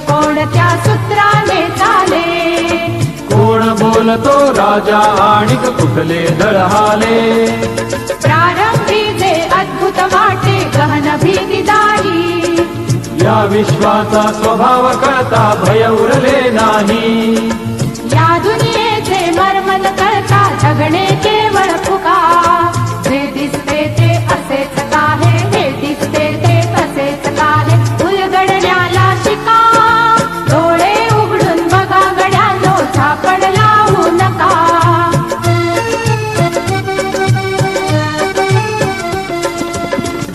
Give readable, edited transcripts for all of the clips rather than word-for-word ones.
कोणत्या सूत्राने चाले? कोण बोलतो राजा आणिक कुठले दळहाले? प्रारंभी जे अद्भुत वाटे गहन भीतीदायी, या विश्वाचा स्वभाव कळता भय उरले नाही. या दुनियेचे मर्मन कळता जगणे केवळ फुका. जे दिसते ते असेच काहे, हे दिसते ते तसेच काहे, उलगडण्याला शिका. डोळे उघडून बघा गड्यांनो, झापड लावू नका.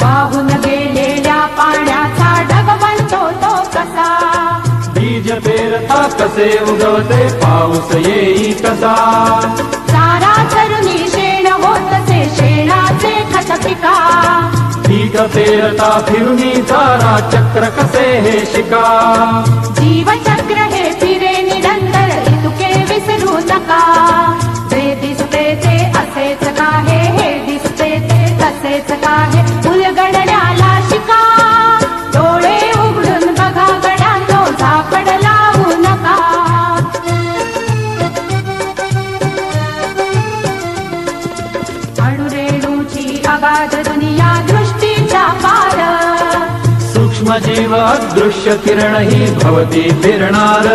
वाहून गेलेल्या पाण्याचा ढग बनतो तो कसा? बीज पेरता कसे उगवते पाऊस येई कसा? चारा चरुनी शेण होतसे शेणाचे खत पिका. पीक पेरता फिरुनी चारा चक्र कसे हे शिका. जीवचक्र हे फिरे निरंतर, इतुके विसरू नका. जे दिसते ते असेच काहे, हे दिसते ते तसेच काहे, उलगडण्याला शिका. डोळे उघडून बघा गड्यांनो, झापड लावू नका. अणुरेणूची अगाध दुनिया दृष्टीचा पार, सूक्ष्म जीव अदृश्य किरण ही भवती फिरणार.